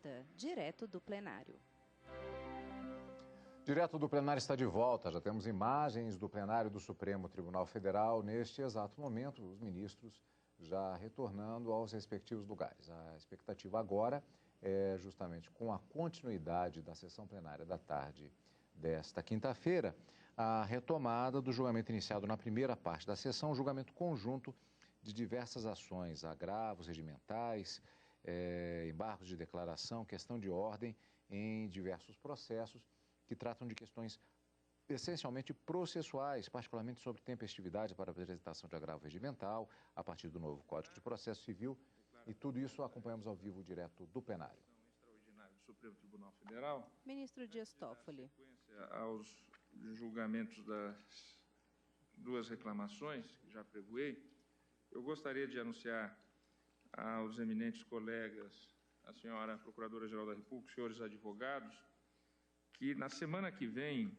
volta, direto do plenário. Direto do plenário está de volta. Já temos imagens do plenário do Supremo Tribunal Federal. Neste exato momento, os ministros já retornando aos respectivos lugares. A expectativa agora é justamente com a continuidade da sessão plenária da tarde desta quinta-feira, a retomada do julgamento iniciado na primeira parte da sessão, um julgamento conjunto de diversas ações, agravos regimentais, embargos de declaração, questão de ordem em diversos processos que tratam de questões essencialmente processuais, particularmente sobre tempestividade para a apresentação de agravo regimental, a partir do novo Código de Processo Civil, e tudo isso acompanhamos ao vivo direto do plenário. Extraordinário do Supremo Tribunal Federal. Ministro Dias Toffoli. Aos julgamentos das duas reclamações que já pregoei, eu gostaria de anunciar aos eminentes colegas, a senhora Procuradora-Geral da República, os senhores advogados, que na semana que vem,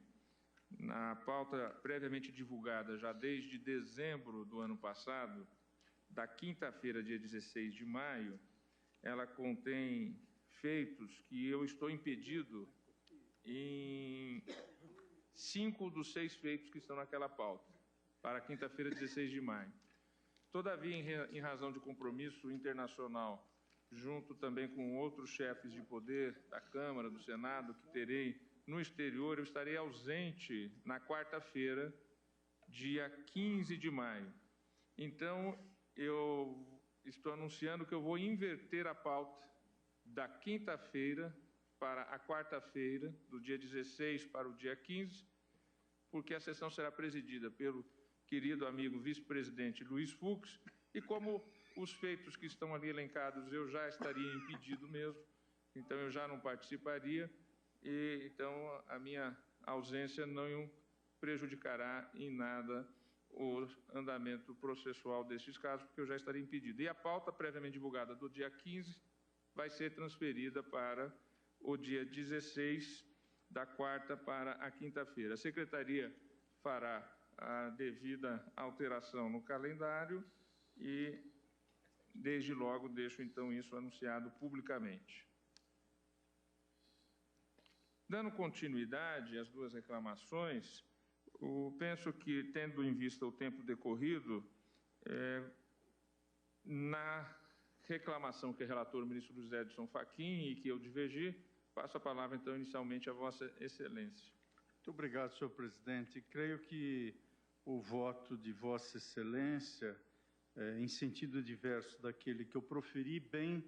na pauta previamente divulgada já desde dezembro do ano passado, da quinta-feira, dia 16 de maio, ela contém feitos que eu estou impedido em 5 dos 6 feitos que estão naquela pauta, para quinta-feira, 16 de maio. Todavia, em razão de compromisso internacional, junto também com outros chefes de poder da Câmara, do Senado, que terei no exterior, eu estarei ausente na quarta-feira, dia 15 de maio. Então, eu estou anunciando que eu vou inverter a pauta da quinta-feira para a quarta-feira, do dia 16 para o dia 15, porque a sessão será presidida pelo querido amigo vice-presidente Luiz Fux, e como os feitos que estão ali elencados eu já estaria impedido mesmo, então eu já não participaria, e então a minha ausência não prejudicará em nada o andamento processual destes casos, porque eu já estaria impedido. E a pauta previamente divulgada do dia 15 vai ser transferida para o dia 16, da quarta para a quinta-feira. A Secretaria fará a devida alteração no calendário e, desde logo, deixo então isso anunciado publicamente. Dando continuidade às duas reclamações, penso que, tendo em vista o tempo decorrido, na reclamação que relatou o ministro Luiz Edson Fachin e que eu divergi, passo a palavra, então, inicialmente a Vossa Excelência. Muito obrigado, senhor presidente. Creio que o voto de Vossa Excelência, em sentido diverso daquele que eu proferi, bem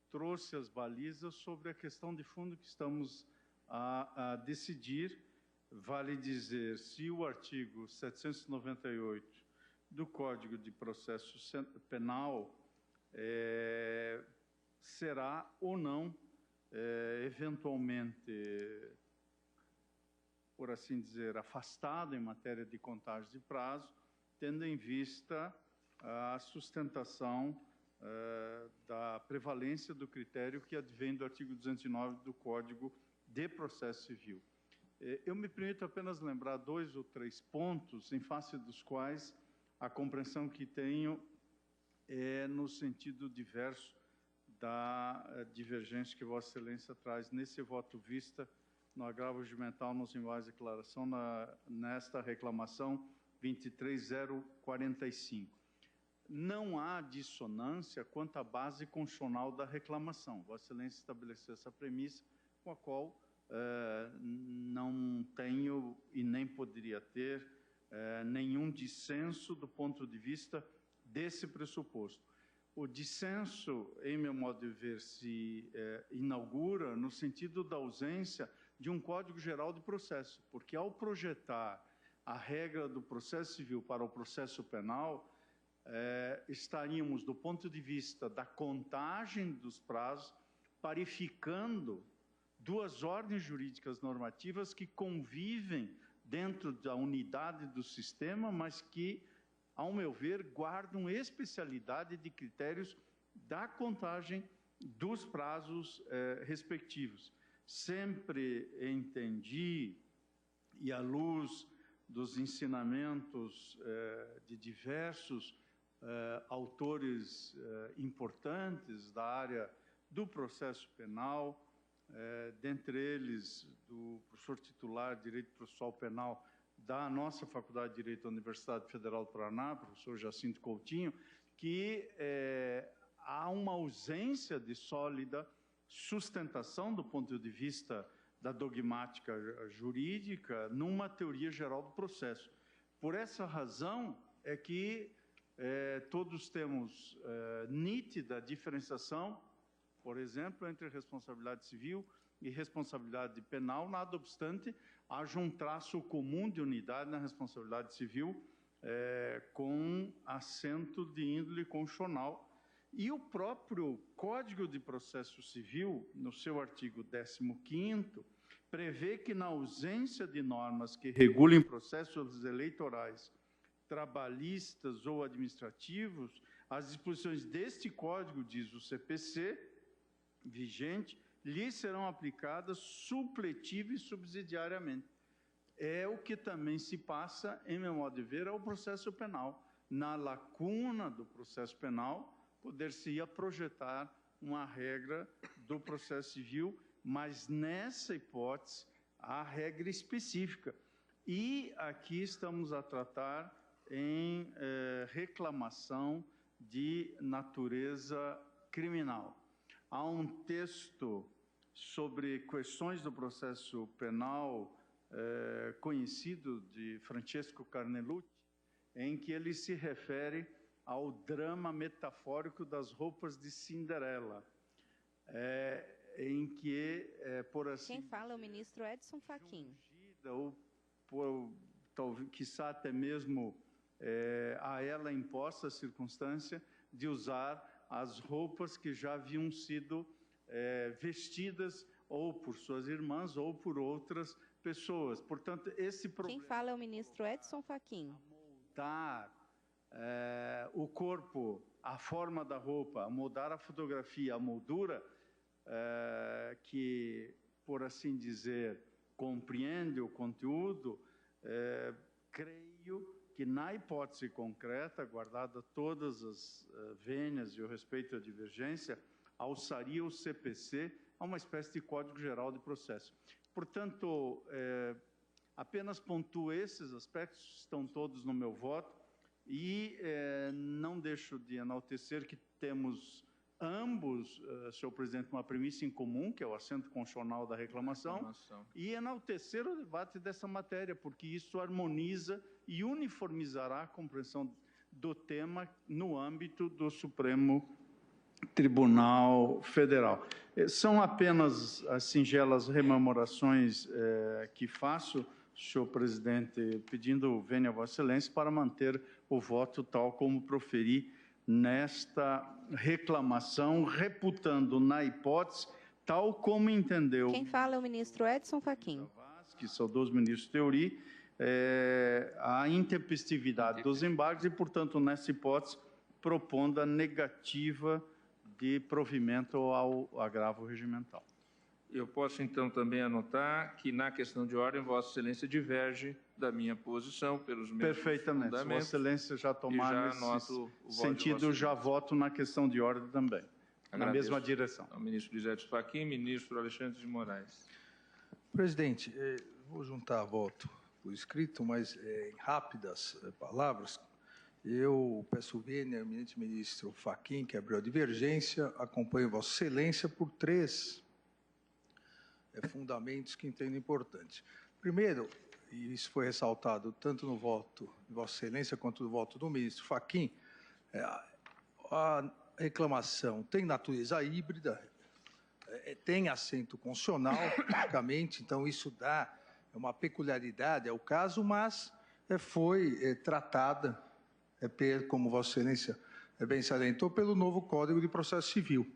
trouxe as balizas sobre a questão de fundo que estamos a decidir. Vale dizer, se o artigo 798 do Código de Processo Penal será ou não, eventualmente, por assim dizer, afastado em matéria de contagem de prazo, tendo em vista a sustentação da prevalência do critério que advém do artigo 209 do Código de Processo Civil. Eu me permito apenas lembrar 2 ou 3 pontos em face dos quais a compreensão que tenho é no sentido diverso da divergência que Vossa Excelência traz nesse voto vista no agravo regimental nos embargos de declaração nesta reclamação 23045. Não há dissonância quanto à base constitucional da reclamação. Vossa Excelência estabeleceu essa premissa com a qual não tenho e nem poderia ter nenhum dissenso do ponto de vista desse pressuposto. O dissenso, em meu modo de ver, se inaugura no sentido da ausência de um Código Geral de Processo, porque ao projetar a regra do processo civil para o processo penal, estaríamos, do ponto de vista da contagem dos prazos, parificando 2 ordens jurídicas normativas que convivem dentro da unidade do sistema, mas que, ao meu ver, guardam especialidade de critérios da contagem dos prazos respectivos. Sempre entendi, e à luz dos ensinamentos de diversos autores importantes da área do processo penal, dentre eles do professor titular de Direito Processual Penal da nossa Faculdade de Direito da Universidade Federal do Paraná, professor Jacinto Coutinho, que há uma ausência de sólida sustentação do ponto de vista da dogmática jurídica numa teoria geral do processo. Por essa razão é que todos temos nítida diferenciação, por exemplo, entre responsabilidade civil e responsabilidade penal, nada obstante, haja um traço comum de unidade na responsabilidade civil com assento de índole constitucional. E o próprio Código de Processo Civil, no seu artigo 15º, prevê que, na ausência de normas que regulem processos eleitorais, trabalhistas ou administrativos, as disposições deste Código, diz o CPC, vigente, lhes serão aplicadas supletiva e subsidiariamente. É o que também se passa, em meu modo de ver, ao processo penal. Na lacuna do processo penal, poder-se-ia projetar uma regra do processo civil, mas nessa hipótese, há regra específica. E aqui estamos a tratar em reclamação de natureza criminal. Há um texto sobre questões do processo penal conhecido de Francesco Carnelucci, em que ele se refere ao drama metafórico das roupas de Cinderela, em que, por assim... Quem fala é o ministro Edson Fachin. Ou, talvez, quiçá até mesmo a ela imposta a circunstância de usar as roupas que já haviam sido vestidas ou por suas irmãs ou por outras pessoas. Portanto, esse problema... Quem fala é o ministro Edson Fachin. Moldar o corpo, a forma da roupa, mudar a fotografia, a moldura, que, por assim dizer, compreende o conteúdo, creio que, na hipótese concreta, guardada todas as vênias e o respeito à divergência, alçaria o CPC a uma espécie de Código Geral de Processo. Portanto, apenas pontuo esses aspectos, estão todos no meu voto, e não deixo de enaltecer que temos ambos, senhor presidente, uma premissa em comum, que é o assento constitucional da reclamação, e enaltecer o debate dessa matéria, porque isso harmoniza e uniformizará a compreensão do tema no âmbito do Supremo Tribunal Federal. São apenas as singelas rememorações que faço, senhor presidente, pedindo vênia a Vossa Excelência para manter o voto tal como proferi nesta reclamação, reputando na hipótese, tal como entendeu... Quem fala é o ministro Edson Fachin. Que saudoso ministro Teori, a intempestividade dos embargos e, portanto, nessa hipótese, propondo a negativa de provimento ao agravo regimental. Eu posso, então, também anotar que, na questão de ordem, Vossa Excelência diverge da minha posição pelos mesmos Perfeitamente. fundamentos. Vossa Excelência já tomar nesse sentido, já voto na questão de ordem também, na mesma direção. Ao ministro Luiz Edson Fachin, ministro Alexandre de Moraes. Presidente, vou juntar voto por escrito, mas em rápidas palavras. Eu peço vênia ao eminente ministro Fachin, que abriu a divergência, acompanho Vossa Excelência por 3 fundamentos que entendo importantes. Primeiro, e isso foi ressaltado tanto no voto de Vossa Excelência quanto no voto do ministro Fachin, a reclamação tem natureza híbrida, tem assento constitucional, praticamente, então isso dá uma peculiaridade ao caso, mas foi tratada, como Vossa Excelência bem salientou, pelo novo Código de Processo Civil.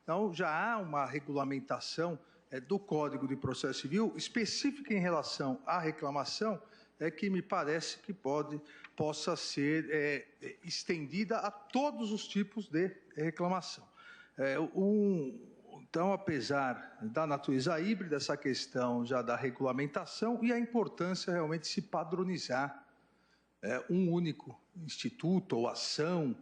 Então, já há uma regulamentação do Código de Processo Civil específica em relação à reclamação, que me parece que possa ser estendida a todos os tipos de reclamação. Então, apesar da natureza híbrida, essa questão já da regulamentação e a importância realmente de se padronizar um único instituto ou ação,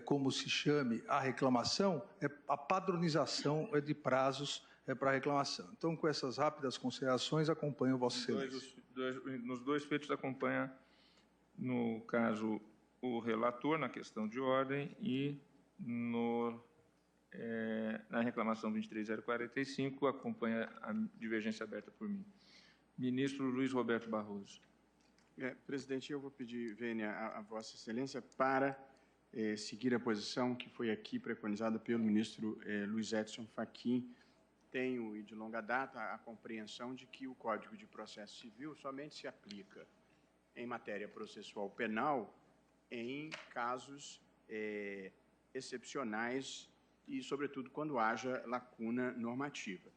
como se chame a reclamação, a padronização de prazos para a reclamação. Então, com essas rápidas considerações, acompanho Vossa Excelência. Nos dois feitos acompanha, no caso, o relator na questão de ordem e na reclamação 23045 acompanha a divergência aberta por mim. Ministro Luiz Roberto Barroso. Presidente, eu vou pedir, vênia, a Vossa Excelência para seguir a posição que foi aqui preconizada pelo ministro Luiz Edson Fachin. Tenho, e de longa data, a compreensão de que o Código de Processo Civil somente se aplica em matéria processual penal em casos excepcionais e, sobretudo, quando haja lacuna normativa.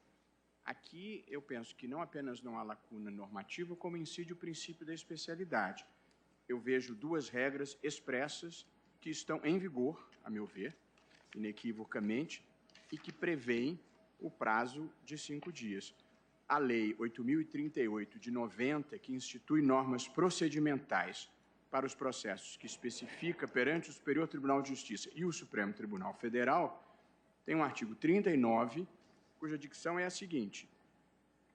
Aqui, eu penso que não apenas não há lacuna normativa, como incide o princípio da especialidade. Eu vejo duas regras expressas que estão em vigor, a meu ver, inequivocamente, e que prevêem o prazo de 5 dias. A Lei 8.038, de 90, que institui normas procedimentais para os processos que especifica perante o Superior Tribunal de Justiça e o Supremo Tribunal Federal, tem um artigo 39, cuja dicção é a seguinte: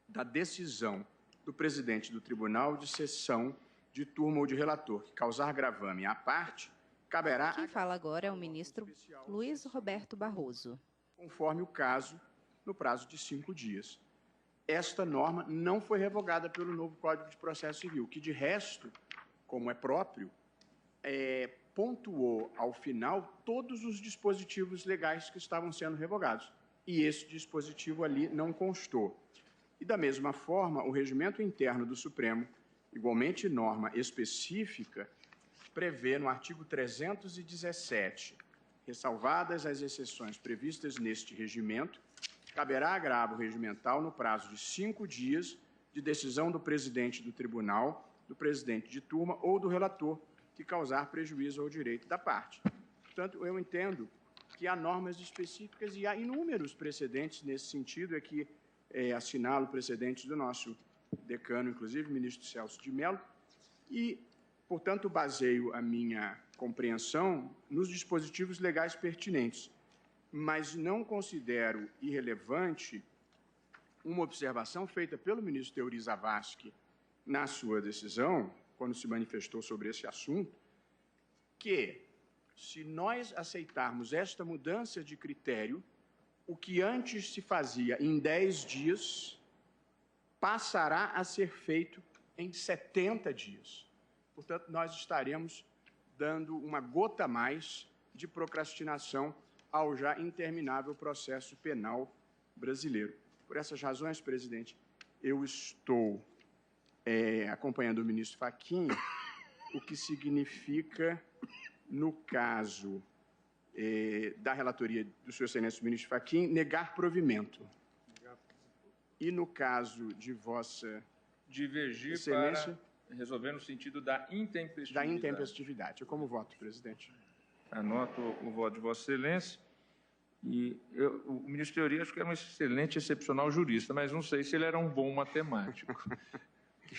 da decisão do presidente do Tribunal de Sessão, de turma ou de relator que causar gravame à parte, caberá... Quem fala agora é o ministro Luiz Roberto Barroso. Conforme o caso, no prazo de 5 dias. Esta norma não foi revogada pelo novo Código de Processo Civil, que, de resto, como é próprio, pontuou, ao final, todos os dispositivos legais que estavam sendo revogados. E esse dispositivo ali não constou. E, da mesma forma, o regimento interno do Supremo, igualmente norma específica, prevê no artigo 317, ressalvadas as exceções previstas neste regimento, caberá agravo regimental no prazo de 5 dias de decisão do presidente do tribunal, do presidente de turma ou do relator que causar prejuízo ao direito da parte. Portanto, eu entendo que há normas específicas e há inúmeros precedentes nesse sentido. Aqui assinalo precedentes do nosso decano, inclusive, ministro Celso de Mello, e, portanto, baseio a minha compreensão nos dispositivos legais pertinentes, mas não considero irrelevante uma observação feita pelo ministro Teori Zavascki na sua decisão, quando se manifestou sobre esse assunto, que, se nós aceitarmos esta mudança de critério, o que antes se fazia em 10 dias passará a ser feito em 70 dias. Portanto, nós estaremos dando uma gota a mais de procrastinação ao já interminável processo penal brasileiro. Por essas razões, presidente, eu estou acompanhando o ministro Fachin, o que significa, no caso da relatoria do senhor excelência ministro Fachin, negar provimento. E no caso de vossa divergir excelência, para resolver no sentido da intempestividade. Da intempestividade. Eu como voto, presidente. Anoto o voto de Vossa Excelência. E o ministro Teori acho que era um excelente, excepcional jurista, mas não sei se ele era um bom matemático.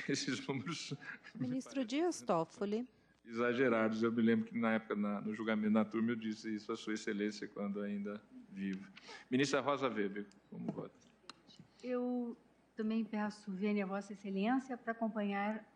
Esses números... Ministro Dias Toffoli. Exagerados. Eu me lembro que, na época, no julgamento na turma, eu disse isso a Sua Excelência, quando ainda vivo. Ministra Rosa Weber, como vota? Eu também peço vênia a Vossa Excelência para acompanhar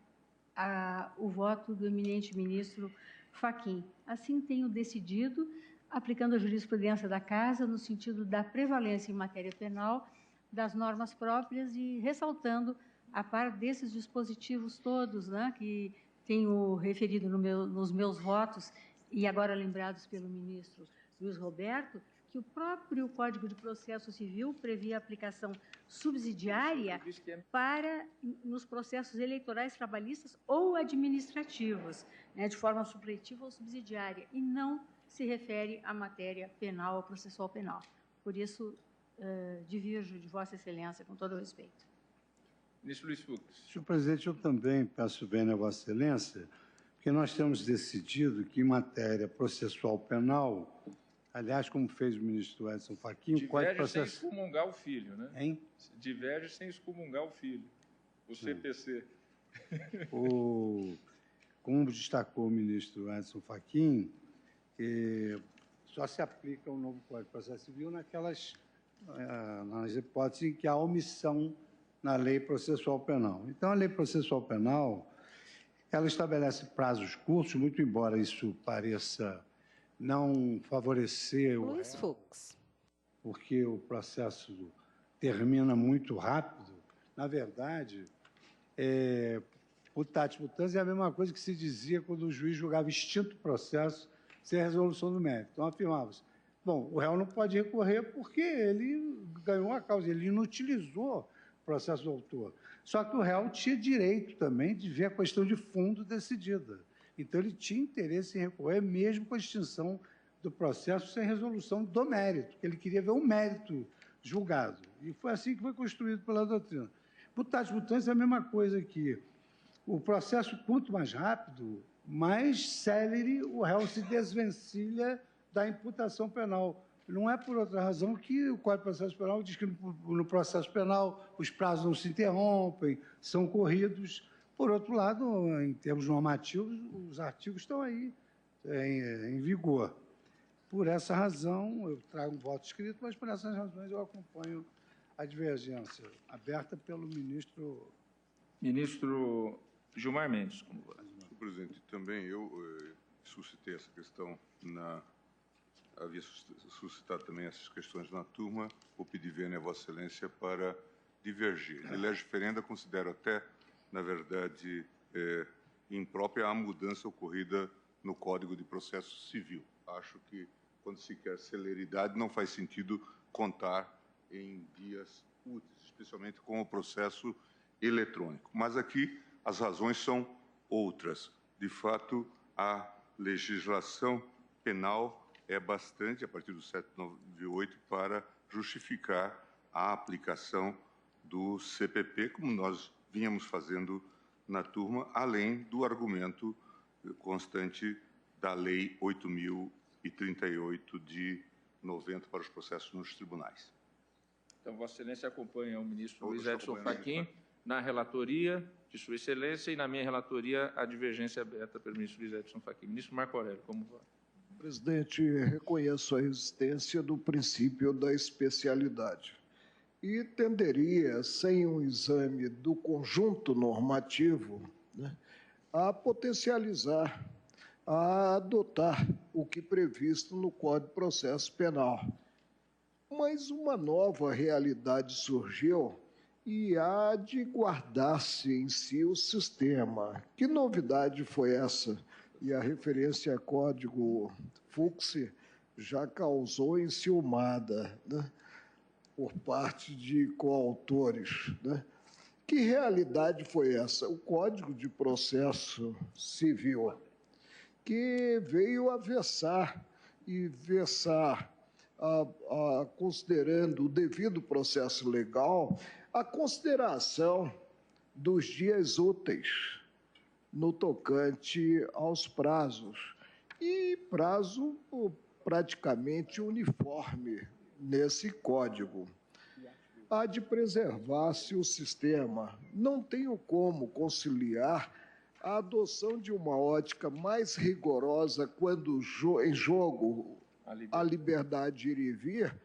o voto do eminente ministro Fachin. Assim tenho decidido, aplicando a jurisprudência da Casa, no sentido da prevalência em matéria penal das normas próprias e ressaltando, a par desses dispositivos todos, né, que tenho referido nos meus votos, e agora lembrados pelo ministro Luiz Roberto, que o próprio Código de Processo Civil previa a aplicação subsidiária nos processos eleitorais trabalhistas ou administrativos, né, de forma supletiva ou subsidiária, e não se refere à matéria penal ou processual penal. Por isso, divirjo de Vossa Excelência, com todo o respeito. Ministro Luiz Fux. Senhor presidente, eu também peço vênia a Vossa Excelência, porque nós temos decidido que, em matéria processual penal, aliás, como fez o ministro Edson Fachin, o Código de Processo... Diverge sem excomungar o filho, né? Hein? Diverge sem excomungar o filho, o CPC. Como destacou o ministro Edson Fachin, que só se aplica o novo Código de Processo Civil nas hipóteses em que há omissão na lei processual penal. Então, a lei processual penal, ela estabelece prazos curtos, muito embora isso pareça não favorecer o Luiz Fux. porque o processo termina muito rápido. Na verdade, mutatis mutandis é a mesma coisa que se dizia quando o juiz julgava extinto o processo sem resolução do mérito. Então, afirmava-se, bom, o réu não pode recorrer porque ele ganhou a causa, ele inutilizou o processo do autor. Só que o réu tinha direito também de ver a questão de fundo decidida. Então, ele tinha interesse em recorrer, mesmo com a extinção do processo sem resolução do mérito, porque ele queria ver o mérito julgado. E foi assim que foi construído pela doutrina. Mutatis mutandis é a mesma coisa que o processo, quanto mais rápido, mais célere o réu se desvencilha da imputação penal. Não é por outra razão que o Código de Processo Penal diz que no processo penal os prazos não se interrompem, são corridos. Por outro lado, em termos normativos, os artigos estão aí em vigor. Por essa razão, eu trago um voto escrito, mas por essas razões eu acompanho a divergência aberta pelo ministro... Ministro Gilmar Mendes, como voto. Senhor presidente, também eu suscitei essa questão havia suscitado também essas questões na turma, vou pedir vênia a Vossa Excelência para divergir. De lege ferenda, considero até, na verdade, imprópria a mudança ocorrida no Código de Processo Civil. Acho que, quando se quer celeridade, não faz sentido contar em dias úteis, especialmente com o processo eletrônico. Mas aqui as razões são outras. De fato, a legislação penal é bastante, a partir do 798, para justificar a aplicação do CPP, como nós vínhamos fazendo na turma, além do argumento constante da Lei 8.038 de 90 para os processos nos tribunais. Então, Vossa Excelência acompanha o ministro Luiz Edson Fachin na relatoria de Sua Excelência e na minha relatoria a divergência aberta pelo ministro Luiz Edson Fachin. Ministro Marco Aurélio, como vai? Presidente, reconheço a existência do princípio da especialidade e tenderia, sem um exame do conjunto normativo, a potencializar, a adotar o que previsto no Código de Processo Penal. Mas uma nova realidade surgiu e há de guardar-se em si o sistema. Que novidade foi essa? E a referência a Código Fux já causou enciumada, por parte de coautores. Que realidade foi essa? O Código de Processo Civil, que veio a versar, considerando o devido processo legal, a consideração dos dias úteis no tocante aos prazos, e prazo praticamente uniforme nesse código. Há de preservar-se o sistema. Não tenho como conciliar a adoção de uma ótica mais rigorosa quando em jogo a liberdade de ir e vir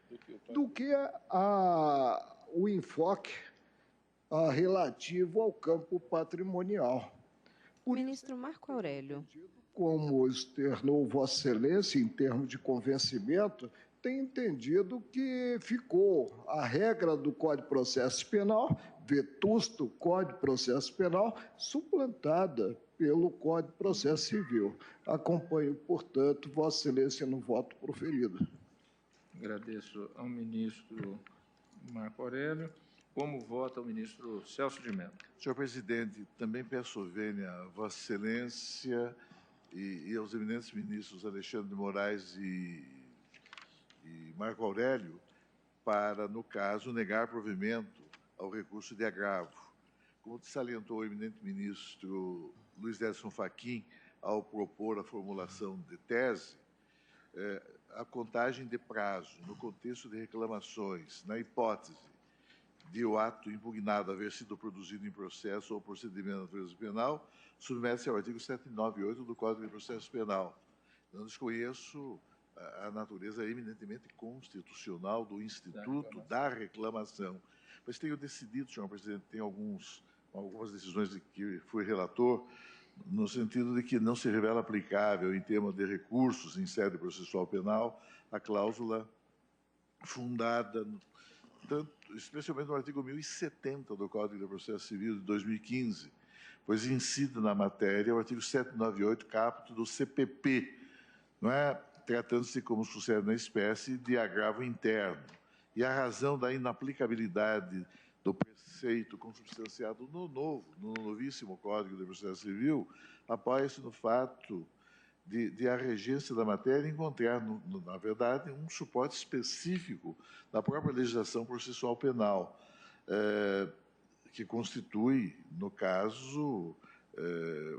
do que o enfoque relativo ao campo patrimonial. Ministro Marco Aurélio. Como externou Vossa Excelência em termos de convencimento, tem entendido que ficou a regra do Código de Processo Penal, vetusto Código de Processo Penal, suplantada pelo Código de Processo Civil. Acompanho, portanto, Vossa Excelência no voto proferido. Agradeço ao ministro Marco Aurélio. Como vota o ministro Celso de Mello? Senhor presidente, também peço vênia a Vossa Excelência e aos eminentes ministros Alexandre de Moraes e Marco Aurélio para, no caso, negar provimento ao recurso de agravo. Como salientou o eminente ministro Luiz Edson Fachin ao propor a formulação de tese, a contagem de prazo no contexto de reclamações, na hipótese de o ato impugnado haver sido produzido em processo ou procedimento de natureza penal, submete-se ao artigo 798 do Código de Processo Penal. Não desconheço a natureza eminentemente constitucional do Instituto da Reclamação. Mas tenho decidido, senhor presidente, tem algumas decisões de que fui relator, no sentido de que não se revela aplicável em termos de recursos em sede processual penal a cláusula fundada, especialmente no artigo 1070 do Código de Processo Civil de 2015, pois incide na matéria o artigo 798, caput do CPP, não é? Tratando-se, como sucede na espécie, de agravo interno. E a razão da inaplicabilidade do preceito consubstanciado no novíssimo Código de Processo Civil apoia-se no fato de a regência da matéria encontrar, na verdade, um suporte específico da própria legislação processual penal, que constitui, no caso,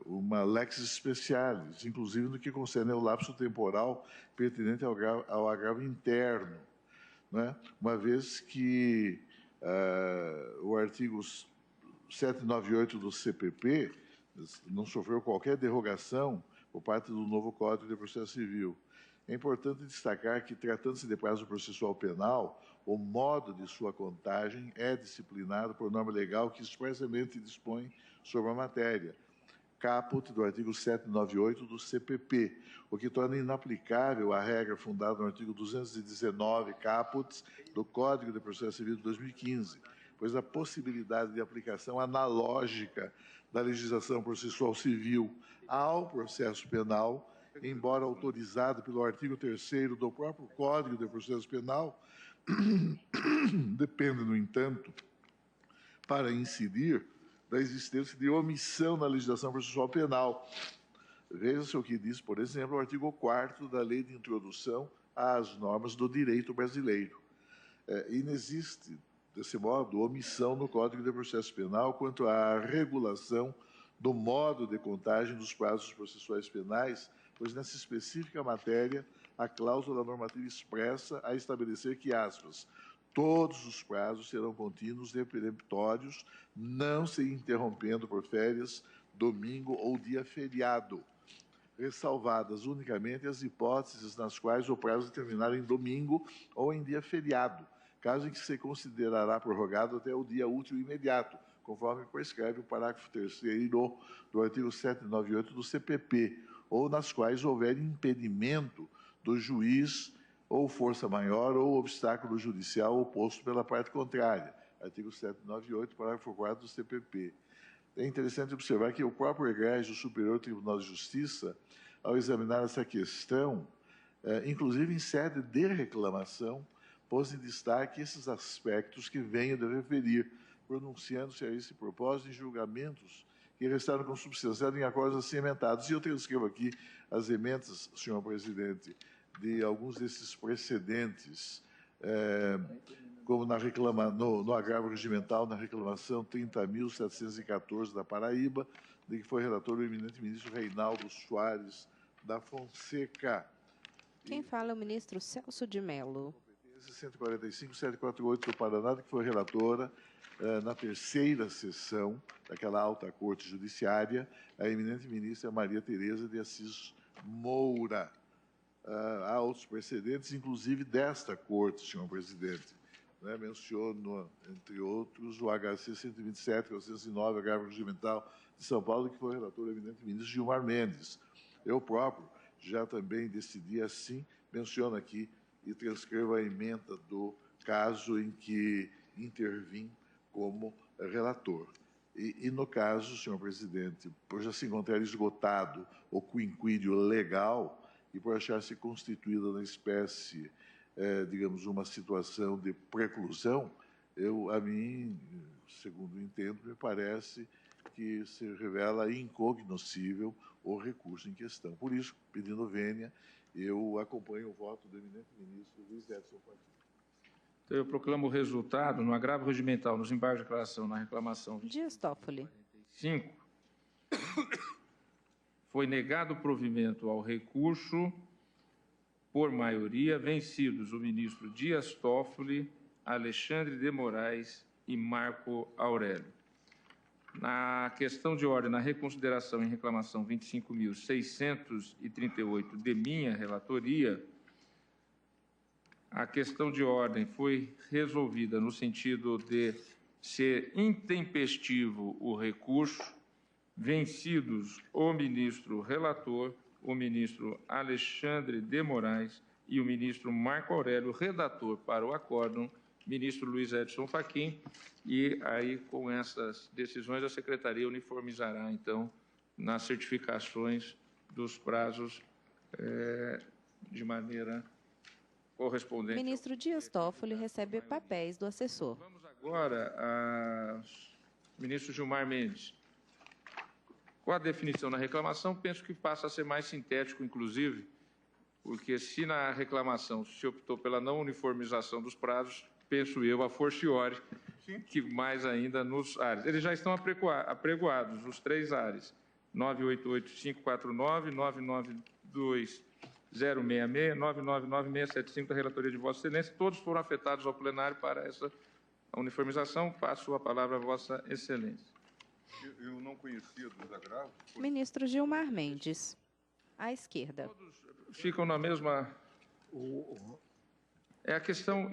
uma lex specialis, inclusive no que concerne ao lapso temporal pertinente ao agravo interno, né? Uma vez que o artigo 798 do CPP não sofreu qualquer derrogação por parte do novo Código de Processo Civil. É importante destacar que, tratando-se de prazo processual penal, o modo de sua contagem é disciplinado por norma legal que expressamente dispõe sobre a matéria, caput do artigo 798 do CPP, o que torna inaplicável a regra fundada no artigo 219, caput, do Código de Processo Civil de 2015, pois a possibilidade de aplicação analógica da legislação processual civil ao processo penal, embora autorizado pelo artigo 3º do próprio Código de Processo Penal, depende, no entanto, para incidir, da existência de omissão na legislação processual penal. Veja-se o que diz, por exemplo, o artigo 4º da Lei de Introdução às Normas do Direito Brasileiro. E não existe, desse modo, omissão no Código de Processo Penal quanto à regulação do modo de contagem dos prazos processuais penais, pois nessa específica matéria, a cláusula normativa expressa a estabelecer que, aspas, todos os prazos serão contínuos e peremptórios, não se interrompendo por férias, domingo ou dia feriado, ressalvadas unicamente as hipóteses nas quais o prazo terminar em domingo ou em dia feriado, caso em que se considerará prorrogado até o dia útil imediato, conforme prescreve o parágrafo 3º do artigo 798 do CPP, ou nas quais houver impedimento do juiz ou força maior ou obstáculo judicial oposto pela parte contrária. Artigo 798, parágrafo 4º do CPP. É interessante observar que o próprio egrégio Superior Tribunal de Justiça, ao examinar essa questão, inclusive em sede de reclamação, pôs em destaque esses aspectos que venho de referir, pronunciando-se a esse propósito em julgamentos que restaram consubstanciados em acordos assim ementados. E eu transcrevo aqui as emendas, senhor presidente, de alguns desses precedentes, como no agravo regimental, na reclamação 30.714 da Paraíba, de que foi relator o eminente ministro Reinaldo Soares da Fonseca. Quem fala é o ministro Celso de Mello. 145.748 do Paraná, que foi relatora na terceira sessão daquela alta corte judiciária, a eminente ministra Maria Tereza de Assis Moura. Há outros precedentes, inclusive desta corte, senhor presidente. Menciono, entre outros, o HC 127.409, agravo regimental de São Paulo, que foi relator do eminente ministro Gilmar Mendes. Eu próprio já também decidi assim, menciono aqui e transcrevo a emenda do caso em que intervim como relator. E no caso, senhor presidente, por já se encontrar esgotado o quinquídio legal e por achar-se constituída na espécie, digamos, uma situação de preclusão, a mim, segundo entendo, me parece que se revela incognoscível o recurso em questão. Por isso, pedindo vênia, eu acompanho o voto do eminente ministro Luiz Edson Fachin. Então, eu proclamo o resultado no agravo regimental, nos embargos de declaração, na reclamação Dias Toffoli. 5. Foi negado provimento ao recurso por maioria, vencidos o ministro Dias Toffoli, Alexandre de Moraes e Marco Aurélio. Na questão de ordem, na reconsideração em reclamação 25.638 de minha relatoria, a questão de ordem foi resolvida no sentido de ser intempestivo o recurso, vencidos o ministro relator, o ministro Alexandre de Moraes e o ministro Marco Aurélio, redator para o acórdão, ministro Luiz Edson Fachin, e aí, com essas decisões, a Secretaria uniformizará, então, nas certificações dos prazos de maneira correspondente. Ministro Dias Toffoli recebe papéis do assessor. Vamos agora ao ministro Gilmar Mendes. Com a definição na reclamação, penso que passa a ser mais sintético, inclusive, porque se na reclamação se optou pela não uniformização dos prazos, penso eu, a fortiori, que mais ainda nos ares. Eles já estão apregoados, os 3 ares, 988-549, 992-066, 999-675 da relatoria de Vossa Excelência, todos foram afetados ao plenário para essa uniformização. Passo a palavra a Vossa Excelência. Eu não conhecia dos agravos. Ministro Gilmar Mendes, à esquerda. Todos ficam na mesma... É a questão...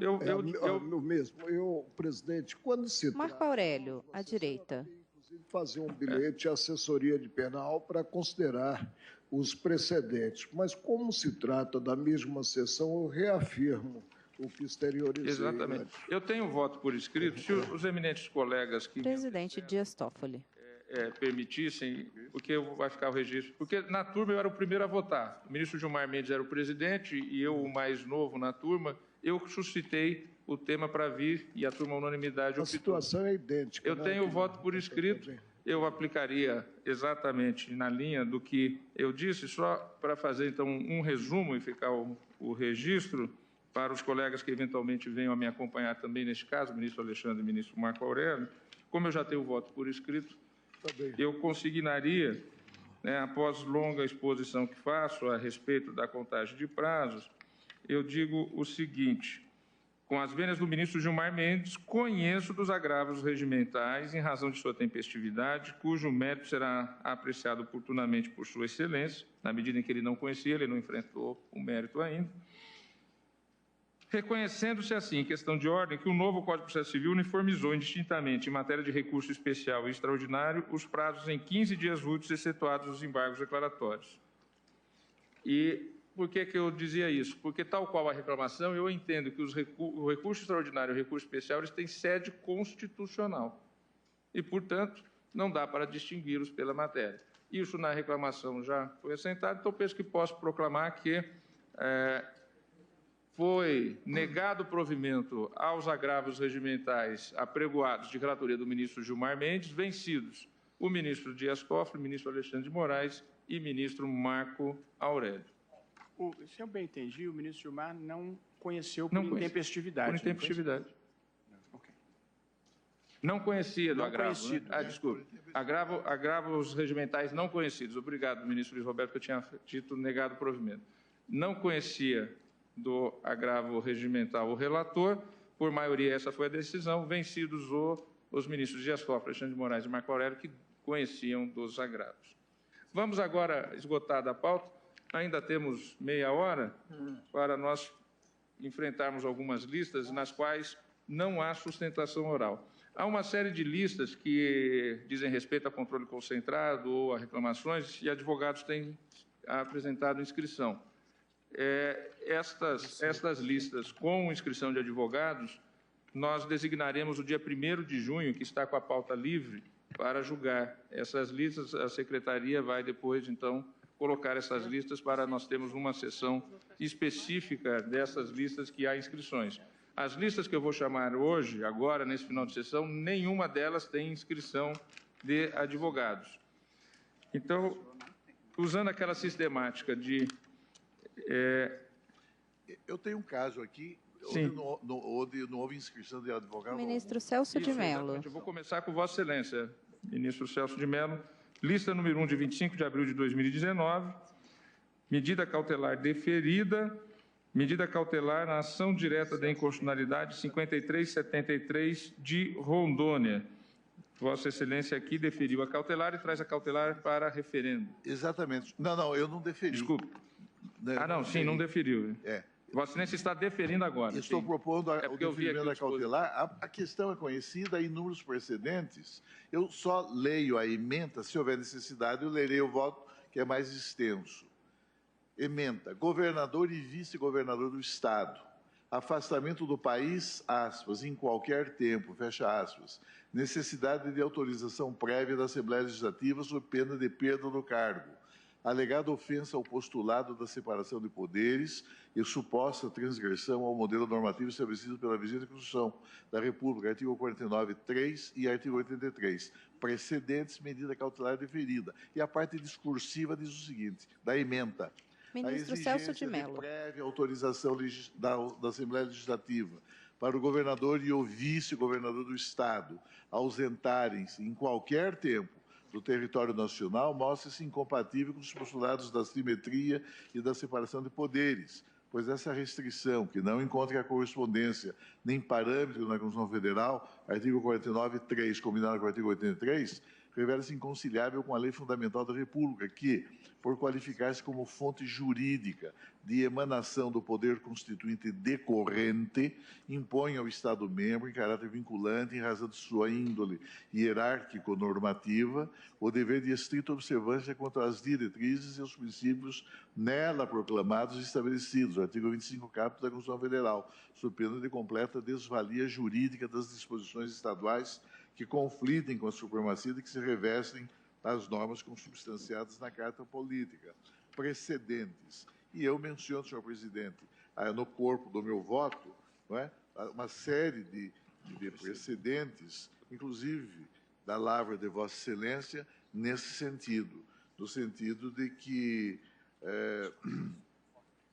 Presidente, quando se Marco Aurélio, à direita. Inclusive, fazer um bilhete à assessoria de penal para considerar os precedentes. Mas, como se trata da mesma sessão, eu reafirmo o que exteriorizei. Exatamente. Eu tenho voto por escrito. Se os eminentes colegas que... Presidente Dias Toffoli. Permitissem, porque vai ficar o registro. Porque na turma eu era o primeiro a votar. O ministro Gilmar Mendes era o presidente e eu, o mais novo na turma, eu suscitei o tema para vir e a turma unanimidade... A situação é idêntica. Eu tenho o voto por escrito, eu aplicaria exatamente na linha do que eu disse, só para fazer, então, um resumo e ficar o registro para os colegas que eventualmente venham a me acompanhar também neste caso, o ministro Alexandre e o ministro Marco Aurélio. Como eu já tenho o voto por escrito, eu consignaria, após longa exposição que faço a respeito da contagem de prazos, eu digo o seguinte: com as vênias do ministro Gilmar Mendes, conheço dos agravos regimentais em razão de sua tempestividade, cujo mérito será apreciado oportunamente por Sua Excelência, na medida em que ele não conhecia, ele não enfrentou o mérito ainda. Reconhecendo-se assim, em questão de ordem, que o novo Código de Processo Civil uniformizou indistintamente, em matéria de recurso especial e extraordinário, os prazos em 15 dias úteis, excetuados os embargos declaratórios. E por que eu dizia isso? Porque, tal qual a reclamação, eu entendo que o recurso extraordinário e o recurso especial eles têm sede constitucional. E, portanto, não dá para distingui-los pela matéria. Isso na reclamação já foi assentado, então penso que posso proclamar que foi negado provimento aos agravos regimentais apregoados de relatoria do ministro Gilmar Mendes, vencidos o ministro Dias Toffoli, o ministro Alexandre de Moraes e o ministro Marco Aurélio. Se eu bem entendi, o ministro Gilmar não conheceu por intempestividade. Por intempestividade. Não conhecia do agravo. Desculpe. Agravos regimentais não conhecidos. Obrigado, ministro Luiz Roberto, que eu tinha dito negado provimento. Não conhecia do agravo regimental o relator, por maioria essa foi a decisão, vencidos os ministros Dias Toffoli, Alexandre de Moraes e Marco Aurélio, que conheciam dos agravos. Vamos agora, esgotada a pauta, ainda temos meia hora para nós enfrentarmos algumas listas nas quais não há sustentação oral. Há uma série de listas que dizem respeito a controle concentrado ou a reclamações e advogados têm apresentado inscrição. Estas listas com inscrição de advogados, nós designaremos o dia 1º de junho, que está com a pauta livre, para julgar essas listas. A Secretaria vai depois, então, colocar essas listas para nós termos uma sessão específica dessas listas que há inscrições. As listas que eu vou chamar hoje, agora, nesse final de sessão, nenhuma delas tem inscrição de advogados. Então, usando aquela sistemática de... Eu tenho um caso aqui onde não houve inscrição de advogado. Ministro Celso de Mello. Eu vou começar com Vossa Excelência, ministro Celso de Mello. Lista número 1, de 25 de abril de 2019. Medida cautelar deferida. Medida cautelar na ação direta da inconstitucionalidade 5373 de Rondônia. Vossa Excelência aqui deferiu a cautelar e traz a cautelar para referendo. Exatamente. Não, eu não deferi. Desculpe. Sim, não deferiu. Vossa Excelência está deferindo agora. Estou propondo o porque eu vi deferimento da aqui cautelar. A questão é conhecida, há inúmeros precedentes. Eu só leio a ementa, se houver necessidade, eu lerei o voto que é mais extenso. Ementa, governador e vice-governador do Estado. Afastamento do país, aspas, em qualquer tempo, fecha aspas. Necessidade de autorização prévia da Assembleia Legislativa sob pena de perda do cargo. Alegada ofensa ao postulado da separação de poderes e suposta transgressão ao modelo normativo estabelecido pela vigente Constituição da República, artigo 49(3) e artigo 83. Precedentes, medida cautelar deferida. E a parte discursiva diz o seguinte, da ementa. Ministro Celso de Mello. Prévia autorização da Assembleia Legislativa para o governador e o vice-governador do Estado ausentarem-se em qualquer tempo do território nacional mostra-se incompatível com os postulados da simetria e da separação de poderes, pois essa restrição, que não encontra a correspondência nem parâmetro na Constituição Federal, artigo 49(3), combinado com o artigo 83, revela-se inconciliável com a Lei Fundamental da República, que, por qualificar-se como fonte jurídica de emanação do poder constituinte decorrente, impõe ao Estado-membro, em caráter vinculante, em razão de sua índole hierárquico-normativa, o dever de estrita observância quanto às diretrizes e aos princípios nela proclamados e estabelecidos, o artigo 25 caput da Constituição Federal, sob pena de completa desvalia jurídica das disposições estaduais que conflitem com a supremacia de que se revestem as normas consubstanciadas na Carta Política. Precedentes. E eu menciono, senhor presidente, no corpo do meu voto, não é, uma série de precedentes, inclusive da lavra de Vossa Excelência, nesse sentido, no sentido de que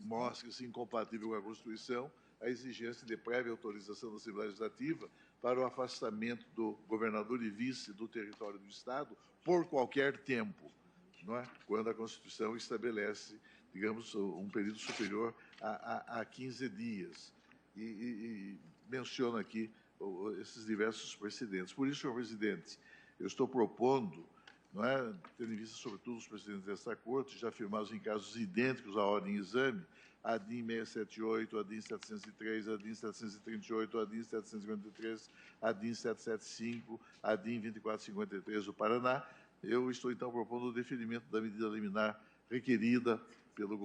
mostra-se incompatível com a Constituição a exigência de prévia autorização da Assembleia Legislativa para o afastamento do governador e vice do território do Estado por qualquer tempo, não é? Quando a Constituição estabelece, digamos, um período superior a 15 dias. E menciono aqui esses diversos precedentes. Por isso, senhor presidente, eu estou propondo, não é, tendo em vista, sobretudo, os presidentes desta Corte, já afirmados em casos idênticos à ordem em exame, a DIN 678, a DIN 703, a DIN 738, a DIN 753, a DIN 775, a DIN 2453 do Paraná. Eu estou, então, propondo o deferimento da medida liminar requerida pelo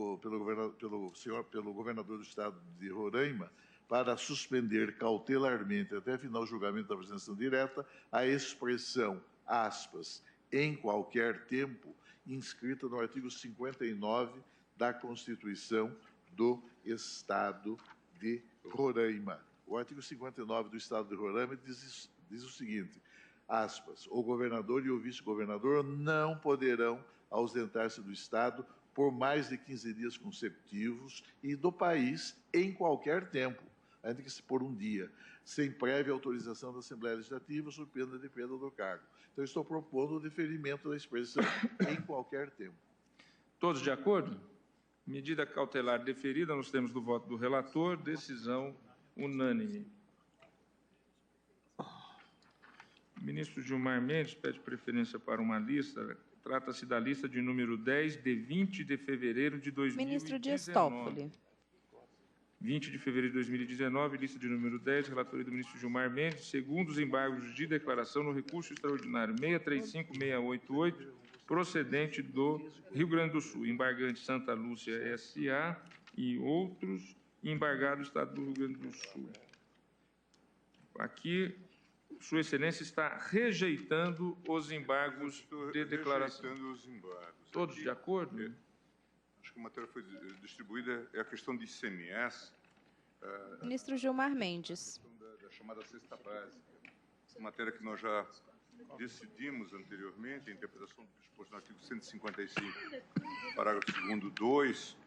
governador do Estado de Roraima para suspender cautelarmente, até final do julgamento da apresentação direta, a expressão, aspas, em qualquer tempo, inscrita no artigo 59 da Constituição do Estado de Roraima. O artigo 59 do Estado de Roraima diz o seguinte, aspas, o governador e o vice-governador não poderão ausentar-se do Estado por mais de 15 dias consecutivos e do país em qualquer tempo, ainda que se por um dia, sem prévia autorização da Assembleia Legislativa, sob pena de perda do cargo. Então, estou propondo o deferimento da expressão em qualquer tempo. Todos de acordo? Medida cautelar deferida nos termos do voto do relator, decisão unânime. O ministro Gilmar Mendes pede preferência para uma lista. Trata-se da lista de número 10, de 20 de fevereiro de 2019. Ministro Dias Toffoli. 20 de fevereiro de 2019, lista de número 10, relatoria do ministro Gilmar Mendes, segundo os embargos de declaração no recurso extraordinário 635688, procedente do Rio Grande do Sul, embargante Santa Lúcia S.A. e outros, embargado Estado do Rio Grande do Sul. Aqui, Sua Excelência está rejeitando os embargos de declaração. Rejeitando os embargos. Todos de acordo? Acho que a matéria foi distribuída, é a questão de ICMS. Ministro Gilmar Mendes. Da chamada cesta básica. Matéria que nós já decidimos anteriormente, a interpretação do disposto no artigo 155, parágrafo 2º, 2,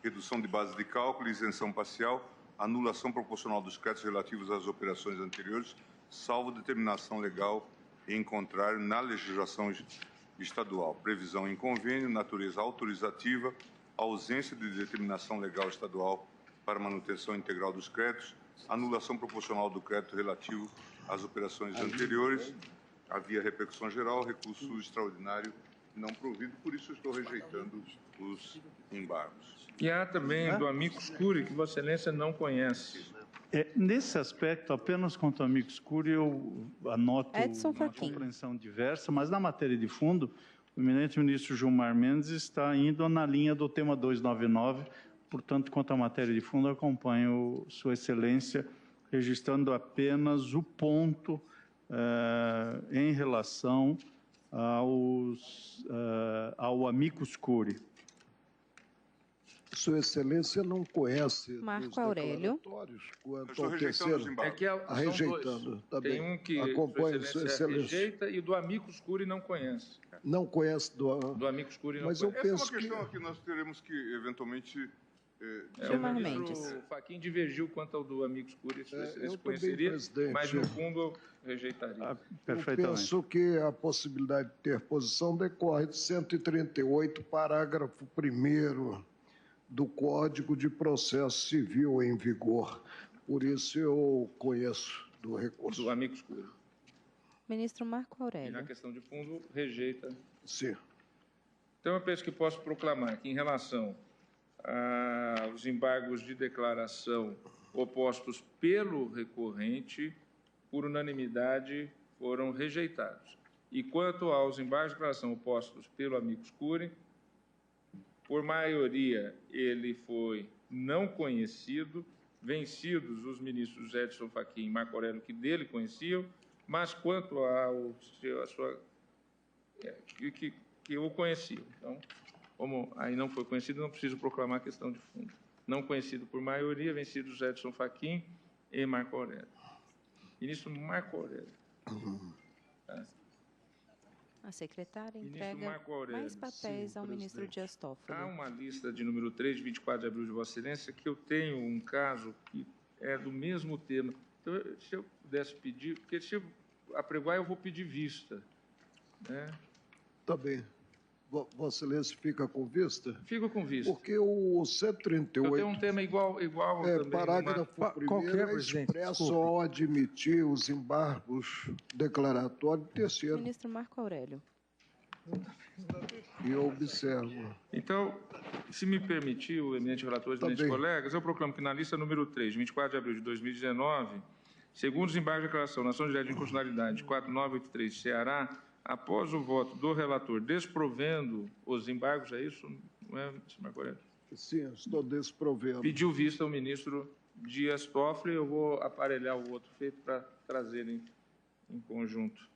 redução de base de cálculo, isenção parcial, anulação proporcional dos créditos relativos às operações anteriores, salvo determinação legal em contrário na legislação estadual. Previsão em convênio, natureza autorizativa, ausência de determinação legal estadual para manutenção integral dos créditos, anulação proporcional do crédito relativo às operações anteriores, havia repercussão geral, recurso extraordinário não provido, por isso estou rejeitando os embargos. E há também do amicus curiae, que Vossa Excelência não conhece. Nesse aspecto, apenas quanto ao amicus curiae, eu anoto Edson uma Fachin. compreensão diversa, mas na matéria de fundo, o eminente ministro Gilmar Mendes está indo na linha do tema 299, portanto, quanto à matéria de fundo, acompanho Sua Excelência, registrando apenas o ponto em relação ao amicus curiae. Sua Excelência não conhece Marco os Aurélio. declaratórios quanto estou ao rejeitando terceiro? os embargos. É que são rejeitando, dois. tá Tem bem. um que Acompanho, Sua Sua Excelência Excelência. rejeita e o do amicus curiae não conhece. Não conhece Do amicus curiae não Mas eu conhece. Essa é penso uma que... questão que nós teremos que, eventualmente, Gilmar O Mendes. ministro Fachin divergiu quanto ao do amicus curiae, se eu se também, conheceria, presidente. mas no fundo eu rejeitaria. Eu Perfeitamente. penso que a possibilidade de ter posição decorre de 138, parágrafo 1º do Código de Processo Civil em vigor. Por isso eu conheço do recurso. Do amicus curiae. Ministro Marco E na Aurélio. questão de fundo, rejeita. Sim. Então, eu penso que posso proclamar que, em relação aos embargos de declaração opostos pelo recorrente, por unanimidade, foram rejeitados. E quanto aos embargos de declaração opostos pelo amicus curiae, por maioria, ele foi não conhecido, vencidos os ministros Edson Fachin e Marco Aurélio, que dele conheciam, mas quanto ao que eu conhecia. Então, como aí não foi conhecido, não preciso proclamar a questão de fundo. Não conhecido por maioria, vencidos Edson Fachin e Marco Aurélio. Ministro Marco Aurélio. Tá? A secretária Ministro entrega Marco Aurélio. mais papéis ao ministro Dias Há Toffoli. uma lista de número 3, de 24 de abril de Vossa Excelência, que eu tenho um caso que é do mesmo tema. Então, se eu pudesse pedir, porque se eu apregoar, eu vou pedir vista. Né? Tá bem. Vossa Excelência fica com vista? Fico com vista. Porque o 138... Eu tenho um tema igual também. Parágrafo 1º é expresso ao admitir os embargos declaratórios. Terceiro, Ministro Marco Aurélio. e eu observo. Então, se me permitir, o eminente relator, os eminentes colegas, eu proclamo que na lista número 3, de 24 de abril de 2019, segundo os embargos de declaração, nação direta de inconstitucionalidade 4983, Ceará, após o voto do relator desprovendo os embargos, é isso? Não é, ministro Marco Aurélio? Sim, estou desprovendo. Pediu vista ao ministro Dias Toffoli, eu vou aparelhar o outro feito para trazer em conjunto.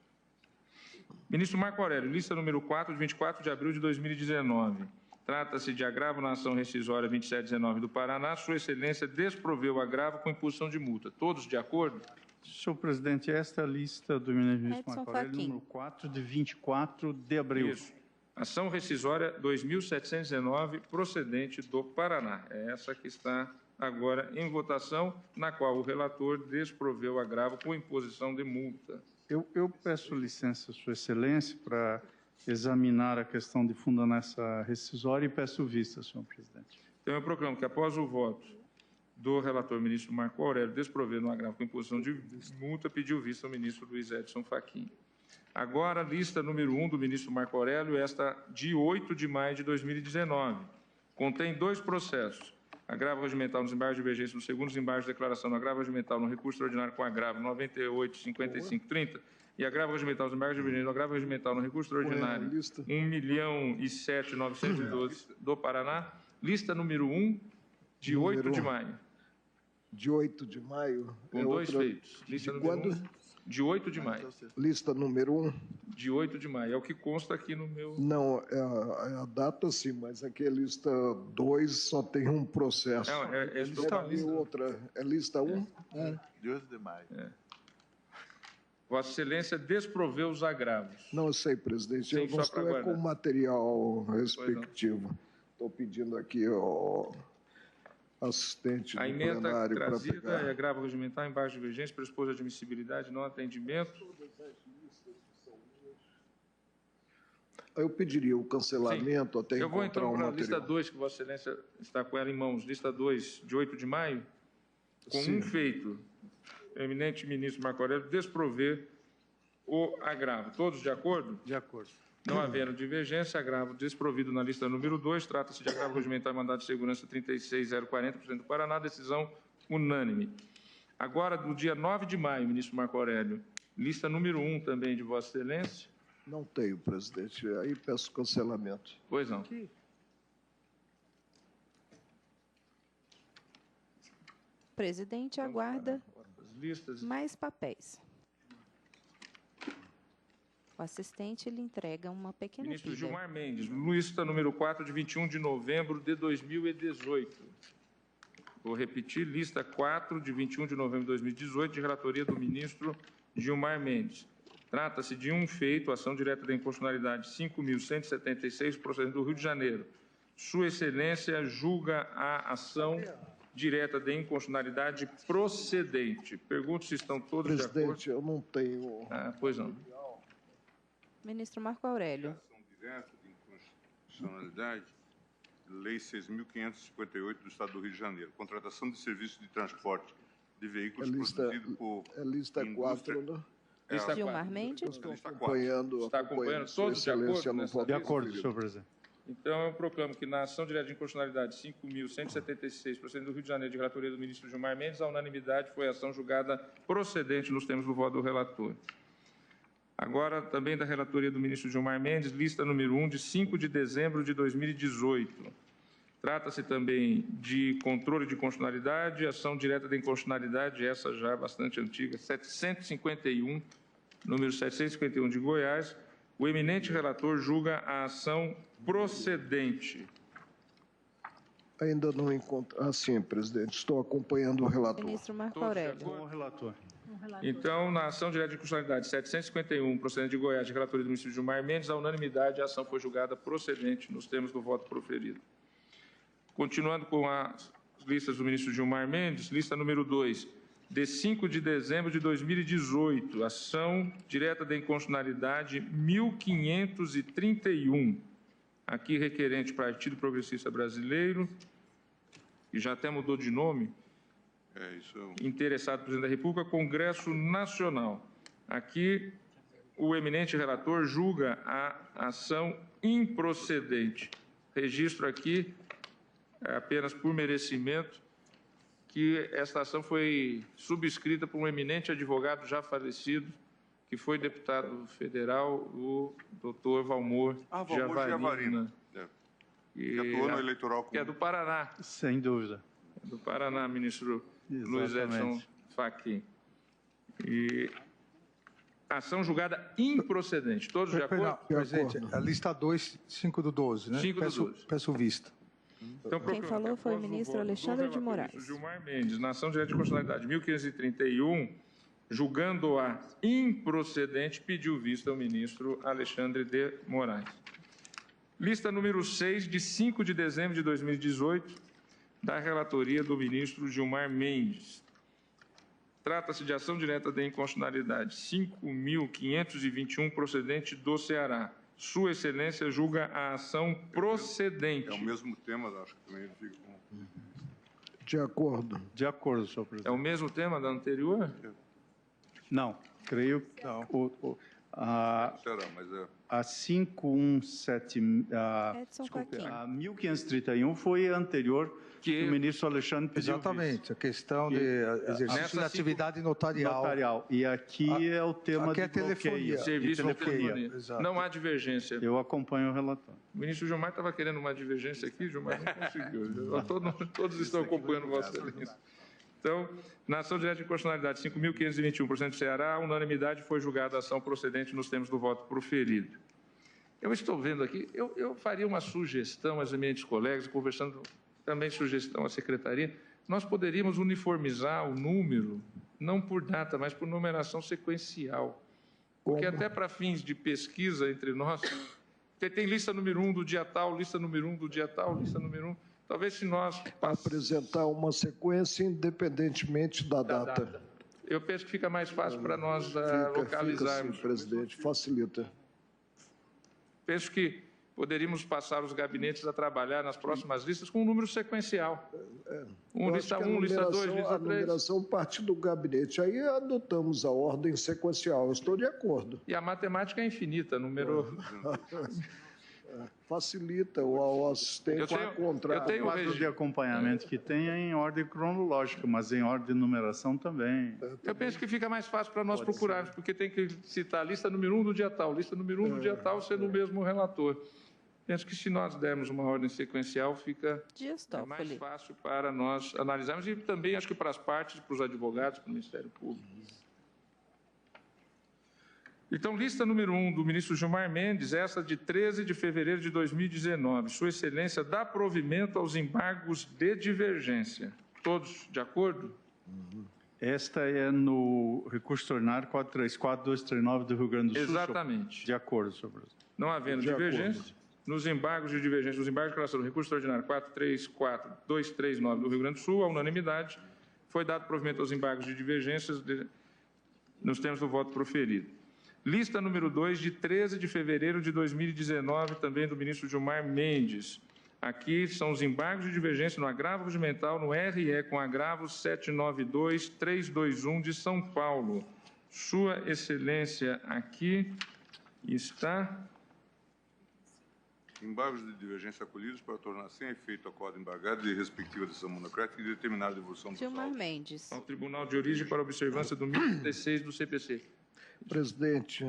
Ministro Marco Aurélio, lista número 4, de 24 de abril de 2019. Trata-se de agravo na ação rescisória 2719 do Paraná. Sua Excelência desproveu o agravo com imposição de multa. Todos de acordo? Senhor presidente, esta é a lista do eminente ministro Edson Marco Aurélio, Fachin. número 4, de 24 de abril. Isso. Ação rescisória 2719, procedente do Paraná. É essa que está agora em votação, na qual o relator desproveu o agravo com imposição de multa. Eu peço licença, Sua Excelência, para examinar a questão de fundo nessa rescisória e peço vista, senhor presidente. Então, eu proclamo que, após o voto do relator ministro Marco Aurélio desprover no agravo com imposição de multa, pediu vista ao ministro Luiz Edson Fachin. Agora, a lista número 1 do ministro Marco Aurélio, esta de 8 de maio de 2019. Contém 2 processos. Agravo regimental nos embargos de divergência, no segundo desembargo de declaração no agravo regimental no recurso extraordinário com agravo 98.55.30 e agravo regimental nos embargos de divergência no agravo regimental no recurso extraordinário 1.007.912 do Paraná. Lista número 1, de 8 de maio. De 8 de maio. Com 2 feitos. Lista de número quando? 1, de 8 de maio. Lista número 1. De 8 de maio. É o que consta aqui no meu... Não, é a data sim, mas aqui é lista 2, só tem um processo. Não, é lista outra. É lista 1? De 8 de maio. Vossa Excelência desproveu os agravos. Não, eu sei, presidente. Sim, Eu não só estou pra com o material respectivo. Estou pedindo aqui ao assistente A do emenda plenário para trazida pegar. é agravo regimental, embargo de divergência, pressupôs admissibilidade, não atendimento. Eu pediria o cancelamento até Eu vou, encontrar então, o para a material. lista 2, que Vossa Excelência está com ela em mãos. Lista 2, de 8 de maio, com Sim. um feito. O eminente ministro Marco Aurélio desprover o agravo. Todos de acordo? De acordo. Não havendo divergência, agravo desprovido na lista número 2. Trata-se de agravo regimental e mandado de segurança 36040, presidente do Paraná, decisão unânime. Agora, do dia 9 de maio, ministro Marco Aurélio, lista número 1 também de Vossa Excelência. Não tenho, presidente. Aí peço cancelamento. Pois não. Presidente, aguarda As listas. mais papéis. O assistente lhe entrega uma pequena Ministro pilha. Gilmar Mendes, lista número 4 de 21 de novembro de 2018. Vou repetir, lista 4 de 21 de novembro de 2018, de relatoria do ministro Gilmar Mendes. Trata-se de um feito, ação direta da inconstitucionalidade 5.176, procedente do Rio de Janeiro. Sua Excelência julga a ação direta de inconstitucionalidade procedente. Pergunto se estão todos de acordo. Presidente, eu não tenho... Pois não. Ministro Marco Aurélio. Ação direta de inconstitucionalidade, Lei 6.558 do Estado do Rio de Janeiro. Contratação de serviços de transporte de veículos produzidos por... É lista 4, né? Lista Gilmar Mendes. Estou acompanhando... Está acompanhando todos de acordo nessa lista? De acordo, senhor presidente. Então, eu proclamo que na ação direta de inconstitucionalidade 5.176, procedente do Rio de Janeiro, de relatoria do ministro Gilmar Mendes, a unanimidade foi a ação julgada procedente nos termos do voto do relator. Agora, também da relatoria do ministro Gilmar Mendes, lista número 1, de 5 de dezembro de 2018. Trata-se também de controle de constitucionalidade, ação direta de inconstitucionalidade, essa já bastante antiga, 751, número 751 de Goiás. O eminente relator julga a ação procedente. Ainda não encontro... sim, presidente, estou acompanhando o relator. Ministro Marco Aurélio. Com o relator. Então, na ação direta de inconstitucionalidade 751, procedente de Goiás, de relatoria do ministro Gilmar Mendes, a unanimidade, a ação foi julgada procedente nos termos do voto proferido. Continuando com as listas do ministro Gilmar Mendes, lista número 2, de 5 de dezembro de 2018, ação direta de inconstitucionalidade 1531, aqui requerente Partido Progressista Brasileiro, que já até mudou de nome, interessado presidente da República, Congresso Nacional. Aqui, o eminente relator julga a ação improcedente. Registro aqui, apenas por merecimento, que esta ação foi subscrita por um eminente advogado já falecido, que foi deputado federal, o doutor Valmor Giavarina. Que atuou no eleitoral. Que é do Paraná. Sem dúvida. É do Paraná, ministro Luiz Edson Fachin. E ação julgada improcedente. Todos de acordo? Presidente, a lista 2, 5 do 12, né? 5 do 12. Peço vista. Então, quem falou foi o ministro Alexandre de Moraes. Gilmar Mendes, na ação direta de constitucionalidade 1531, julgando-a improcedente, pediu vista ao ministro Alexandre de Moraes. Lista número 6, de 5 de dezembro de 2018, da relatoria do ministro Gilmar Mendes. Trata-se de ação direta de inconstitucionalidade 5.521, procedente do Ceará. Sua Excelência julga a ação procedente. É o mesmo tema, acho que também fica com... De acordo. De acordo, senhor presidente. É o mesmo tema da anterior? Não, creio que não. Será, mas é... A 517, desculpe, a 1531 foi a anterior que o ministro Alexandre pediu. Exatamente, a questão de exercício de atividade notarial. E aqui é o tema aqui é de bloqueio. Serviço de telefonia. Não há divergência. Eu acompanho o relator. O ministro Gilmar estava querendo uma divergência aqui, Gilmar não conseguiu. Todos estão acompanhando Vossa Excelência. Então, na ação direta de inconstitucionalidade 5.521, do Ceará, a unanimidade foi julgada a ação procedente nos termos do voto proferido. Eu estou vendo aqui, eu faria uma sugestão aos eminentes colegas, conversando também sugestão à secretaria, nós poderíamos uniformizar o número, não por data, mas por numeração sequencial. Porque até para fins de pesquisa entre nós, tem lista número 1 do dia tal, lista número 1 do dia tal, lista número 1... Talvez se nós... Apresentar uma sequência independentemente da data. Eu penso que fica mais fácil para nós localizarmos. Fica sim, presidente, facilita. Penso que poderíamos passar os gabinetes a trabalhar nas próximas listas com um número sequencial. Lista 1, lista 2, lista 3. A numeração parte do gabinete. Aí adotamos a ordem sequencial. Eu estou de acordo. E a matemática é infinita, número... Facilita o assistente a encontrar. Eu tenho o quadro de acompanhamento que tem é em ordem cronológica, mas em ordem de numeração também. Eu penso que fica mais fácil para nós procurarmos, porque tem que citar a lista número 1 do dia tal, lista número 1 do dia tal, sendo o mesmo relator. Penso que se nós dermos uma ordem sequencial, fica mais fácil para nós analisarmos e também acho que para as partes, para os advogados, para o Ministério Público. Então, lista número 1 do ministro Gilmar Mendes, essa de 13 de fevereiro de 2019. Sua Excelência dá provimento aos embargos de divergência. Todos de acordo? Esta é no recurso ordinário 434-239 do Rio Grande do Sul. Exatamente. De acordo, senhor presidente. Não havendo divergência, nos embargos de divergência, nos embargos de relação do recurso ordinário 434-239 do Rio Grande do Sul, a unanimidade, foi dado provimento aos embargos de divergências nos termos do voto proferido. Lista número 2, de 13 de fevereiro de 2019, também do ministro Gilmar Mendes. Aqui são os embargos de divergência no agravo regimental, no RE, com agravo 792-321 de São Paulo. Sua Excelência, aqui está... Embargos de divergência acolhidos para tornar sem efeito acordo embargado e respectiva decisão monocrática e determinar a devolução do Gilmar Mendes. Ao Tribunal de Origem para observância do 1036 do CPC. Presidente,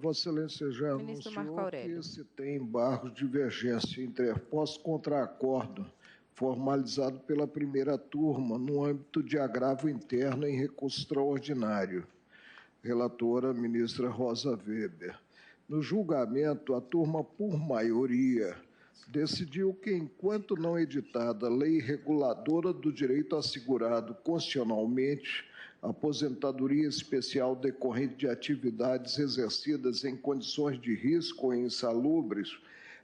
Vossa Excelência já anunciou que se tem embargos de divergência interpostos contra acordo formalizado pela primeira turma no âmbito de agravo interno em recurso extraordinário. Relatora, ministra Rosa Weber. No julgamento, a turma, por maioria, decidiu que, enquanto não editada a lei reguladora do direito assegurado constitucionalmente, aposentadoria especial decorrente de atividades exercidas em condições de risco ou insalubres,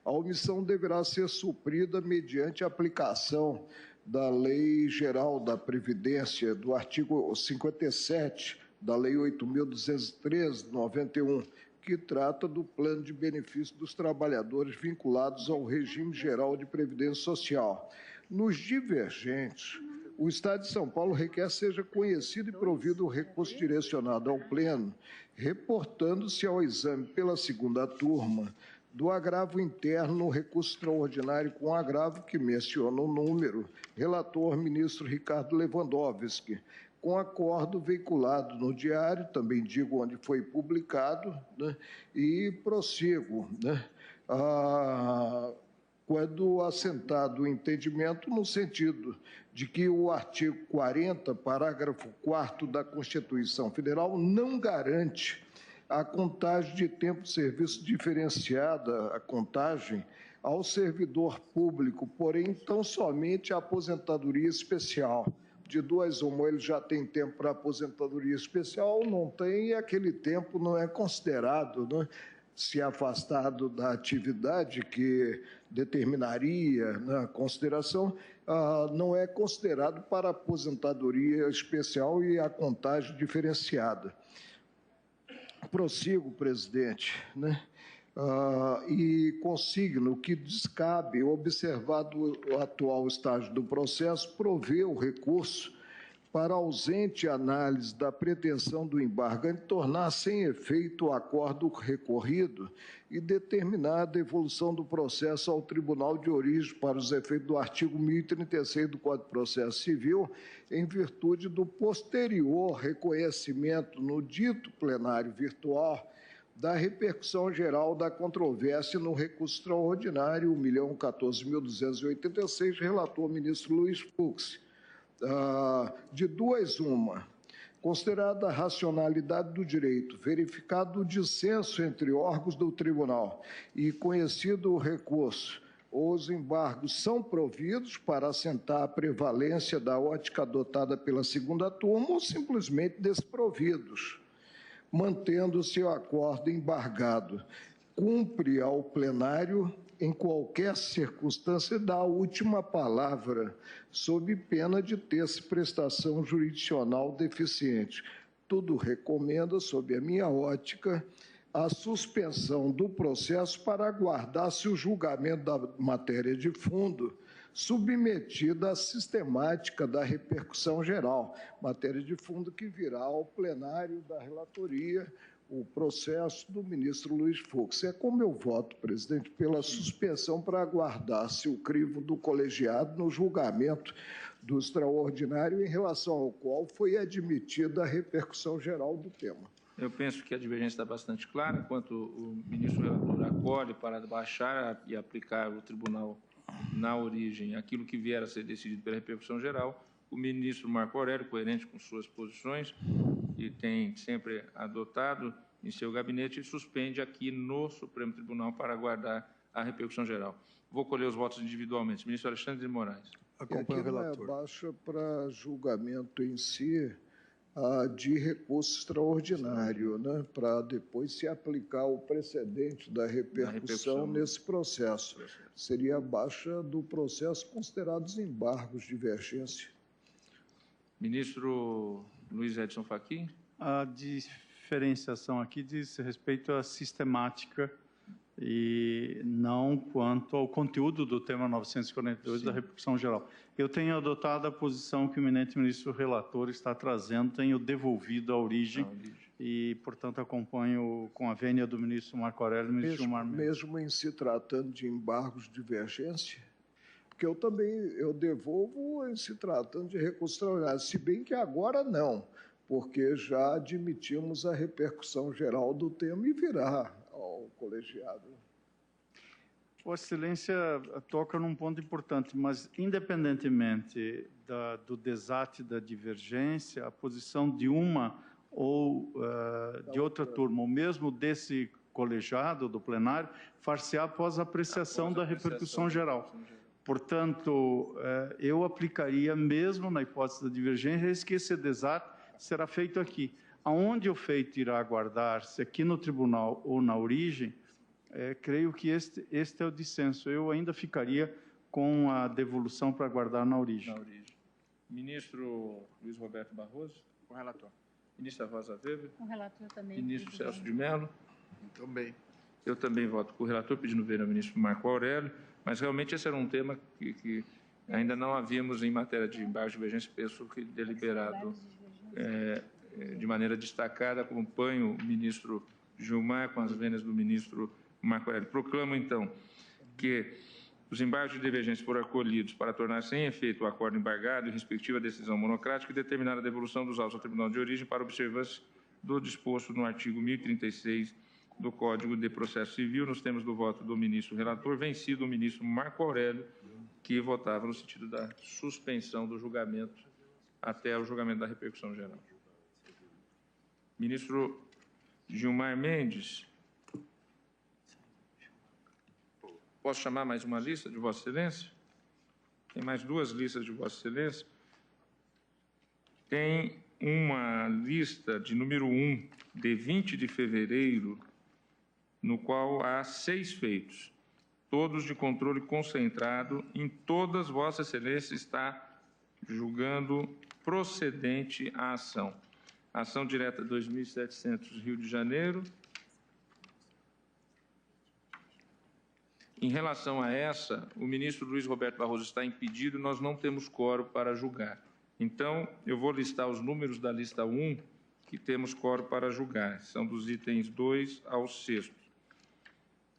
a omissão deverá ser suprida mediante a aplicação da Lei Geral da Previdência, do artigo 57 da Lei 8.213, 91, que trata do plano de benefício dos trabalhadores vinculados ao regime geral de previdência social. Nos divergentes, o Estado de São Paulo requer seja conhecido e provido o recurso direcionado ao Pleno, reportando-se ao exame pela segunda turma do agravo interno no recurso extraordinário com agravo que menciona o número, relator ministro Ricardo Lewandowski, com acordo veiculado no diário, também digo onde foi publicado, né, e prossigo, né, quando assentado o entendimento no sentido de que o artigo 40, parágrafo 4º da Constituição Federal não garante a contagem de tempo de serviço diferenciada, a contagem ao servidor público, porém, tão somente a aposentadoria especial. De duas uma, ele já tem tempo para aposentadoria especial, não tem, e aquele tempo não é considerado, né? Se afastado da atividade que determinaria na consideração, não é considerado para aposentadoria especial e a contagem diferenciada. Prossigo, presidente, né? E consigno que descabe, observado o atual estágio do processo, prover o recurso para ausente análise da pretensão do embargante tornar sem efeito o acordo recorrido e determinar a devolução do processo ao Tribunal de Origem para os efeitos do artigo 1036 do Código de Processo Civil, em virtude do posterior reconhecimento no dito plenário virtual da repercussão geral da controvérsia no recurso extraordinário 1.014.286, relator o ministro Luiz Fux. De duas uma, considerada a racionalidade do direito, verificado o dissenso entre órgãos do tribunal e conhecido o recurso, os embargos são providos para assentar a prevalência da ótica adotada pela segunda turma ou simplesmente desprovidos, mantendo-se o acordo embargado. Cumpre ao plenário, em qualquer circunstância, dar a última palavra, sob pena de ter-se prestação jurisdicional deficiente. Tudo recomenda, sob a minha ótica, a suspensão do processo para aguardar-se o julgamento da matéria de fundo submetida à sistemática da repercussão geral, matéria de fundo que virá ao plenário da relatoria, o processo do ministro Luiz Fux. É como eu voto, presidente, pela suspensão para aguardar-se o crivo do colegiado no julgamento do extraordinário, em relação ao qual foi admitida a repercussão geral do tema. Eu penso que a divergência está bastante clara, quanto o ministro relator acolhe para baixar e aplicar o tribunal na origem aquilo que vier a ser decidido pela repercussão geral. O ministro Marco Aurélio, coerente com suas posições, e tem sempre adotado em seu gabinete, suspende aqui no Supremo Tribunal para aguardar a repercussão geral. Vou colher os votos individualmente. Ministro Alexandre de Moraes. Acompanho o relator. Não é baixa para julgamento em si de recurso extraordinário, né, para depois se aplicar o precedente da repercussão nesse processo. Seria a baixa do processo considerados embargos de divergência. Ministro Luiz Edson Fachin. A diferenciação aqui diz respeito à sistemática e não quanto ao conteúdo do tema 942 da repercussão geral. Eu tenho adotado a posição que o eminente ministro relator está trazendo, tenho devolvido à origem e, portanto, acompanho com a vênia do ministro Marco Aurélio e do ministro Gilmar Mendes. Mesmo em se tratando de embargos de divergência? Porque eu devolvo em se tratando de recurso extraordinário, se bem que agora não, porque já admitimos a repercussão geral do tema e virá ao colegiado. Vossa Excelência toca num ponto importante, mas, independentemente do desate da divergência, a posição de uma ou de outra turma, ou mesmo desse colegiado, do plenário, far-se-á após a apreciação da repercussão geral. Portanto, eu aplicaria, mesmo na hipótese da divergência, que esse desate será feito aqui. Aonde o feito irá aguardar-se, aqui no tribunal ou na origem, creio que este é o dissenso. Eu ainda ficaria com a devolução para aguardar na origem. Ministro Luiz Roberto Barroso. O relator. Ministra Rosa Weber. O relator também. Ministro Celso de Mello. Também. Eu também voto com o relator, pedindo ver ao ministro Marco Aurélio, mas realmente esse era um tema que ainda não havíamos em matéria de embargo de divergência, penso que deliberado de maneira destacada. Acompanho o ministro Gilmar com as vênias do ministro Marco Aurélio. Proclamo, então, que os embargos de divergência foram acolhidos para tornar sem efeito o acordo embargado e respectiva decisão monocrática e determinar a devolução dos autos ao Tribunal de Origem para observância do disposto no artigo 1036 do Código de Processo Civil, nos termos do voto do ministro relator, vencido o ministro Marco Aurélio, que votava no sentido da suspensão do julgamento até o julgamento da repercussão geral. Ministro Gilmar Mendes. Posso chamar mais uma lista de Vossa Excelência? Tem mais duas listas de Vossa Excelência. Tem uma lista de número 1, de 20 de fevereiro, no qual há 6 feitos, todos de controle concentrado. Em todas, Vossa Excelência está julgando procedente a ação. Ação direta 2.700, Rio de Janeiro. Em relação a essa, o ministro Luiz Roberto Barroso está impedido, nós não temos quórum para julgar. Então, eu vou listar os números da lista 1, que temos quórum para julgar. São dos itens 2 ao 6º.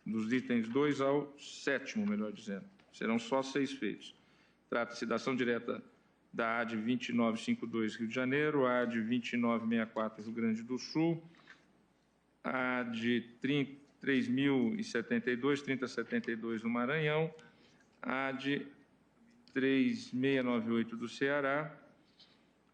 Dos itens 2 ao 7º, melhor dizendo. Serão só 6 feitos. Trata-se da ação direta da AD 2952, Rio de Janeiro, a AD 2964, Rio Grande do Sul, a AD 3.072, 3072 no Maranhão, a AD 3698 do Ceará.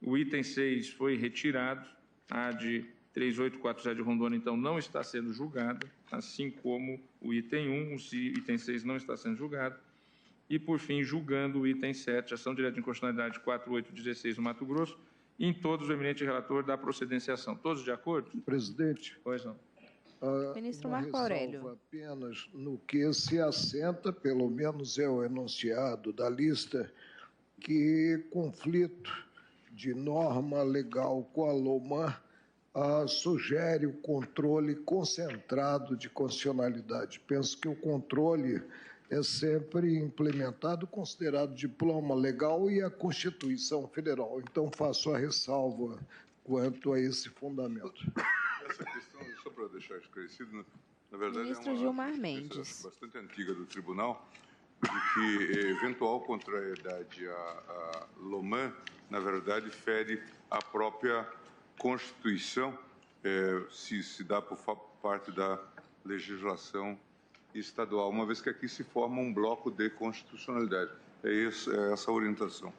O item 6 foi retirado, a AD 3840 de Rondônia, então, não está sendo julgada, assim como o item 1, o item 6 não está sendo julgado. E, por fim, julgando o item 7, ação direta de inconstitucionalidade 4816 no Mato Grosso, em todos o eminente relator da procedência à ação. Todos de acordo? Presidente. Pois não. Ministro Marco Aurélio. Apenas no que se assenta, pelo menos é o enunciado da lista, que conflito de norma legal com a LOMAN sugere o controle concentrado de constitucionalidade. Penso que o controle é sempre implementado, considerado diploma legal e a Constituição Federal. Então, faço a ressalva quanto a esse fundamento. Essa questão, só para deixar esclarecido, na verdade Ministro é uma Gilmar Mendes. bastante antiga do tribunal, de que eventual contrariedade à LOMAN, na verdade, fere a própria Constituição, se dá por parte da legislação estadual, uma vez que aqui se forma um bloco de constitucionalidade. É essa a orientação.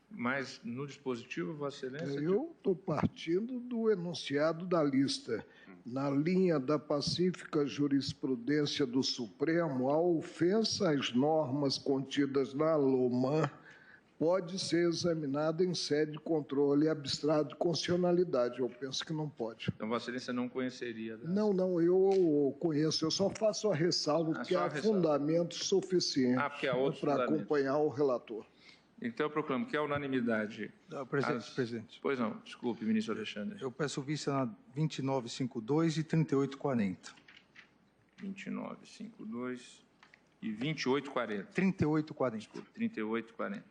Mas no dispositivo, Vossa Excelência... Eu estou partindo do enunciado da lista. Na linha da pacífica jurisprudência do Supremo, a ofensa às normas contidas na LOMAN pode ser examinada em sede de controle abstrato de constitucionalidade. Eu penso que não pode. Então, Vossa Excelência não conheceria... Não, eu conheço. Eu só faço a ressalva porque há fundamentos suficientes para acompanhar o relator. Então, eu proclamo que a unanimidade... Presidente. Pois não, desculpe, ministro Alexandre. Eu peço vista na 2952 e 3840. 2952 e 2840. 3840. Desculpe, 3840.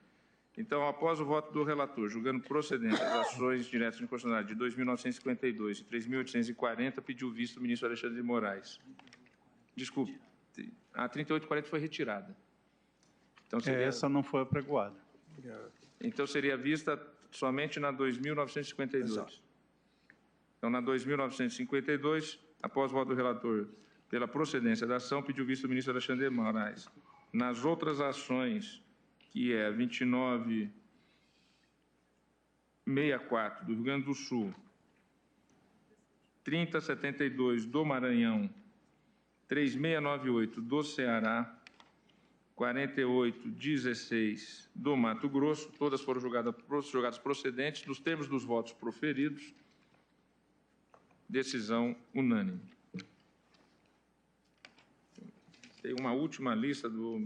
Então, após o voto do relator, julgando procedentes as ações diretas de inconstitucionalidade de 2.952 e 3.840, pediu visto o ministro Alexandre de Moraes. Desculpe, a 3840 foi retirada. Então, Essa não foi apregoada. Então, seria vista somente na 2.952. Exato. Então, na 2.952, após o voto do relator pela procedência da ação, pediu visto o ministro Alexandre de Moraes. Nas outras ações, que é 2964 do Rio Grande do Sul, 3072 do Maranhão, 3698 do Ceará, 4816 do Mato Grosso, todas foram julgadas procedentes nos termos dos votos proferidos. Decisão unânime. Tem uma última lista do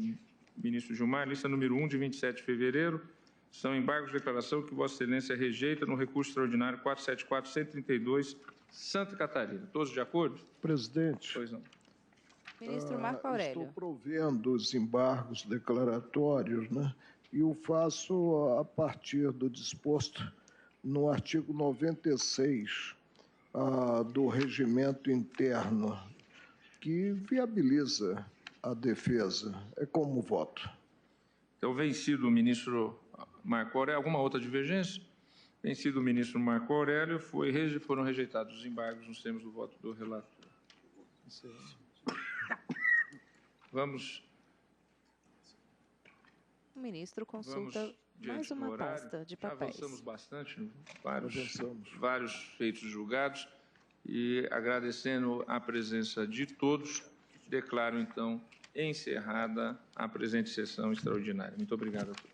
ministro Gilmar, lista número 1, de 27 de fevereiro. São embargos de declaração que Vossa Excelência rejeita no recurso extraordinário 474-132, Santa Catarina. Todos de acordo? Presidente. Pois não. Ministro Marco Aurélio. Estou provendo os embargos declaratórios, né? E o faço a partir do disposto no artigo 96 do regimento interno, que viabiliza a defesa. É como voto. Então, vencido o ministro Marco Aurélio, alguma outra divergência? Vencido o ministro Marco Aurélio, foram rejeitados os embargos nos termos do voto do relator. Vamos. O ministro consulta mais uma pasta de papéis. Avançamos bastante, vários feitos julgados, e agradecendo a presença de todos, declaro então encerrada a presente sessão extraordinária. Muito obrigado a todos.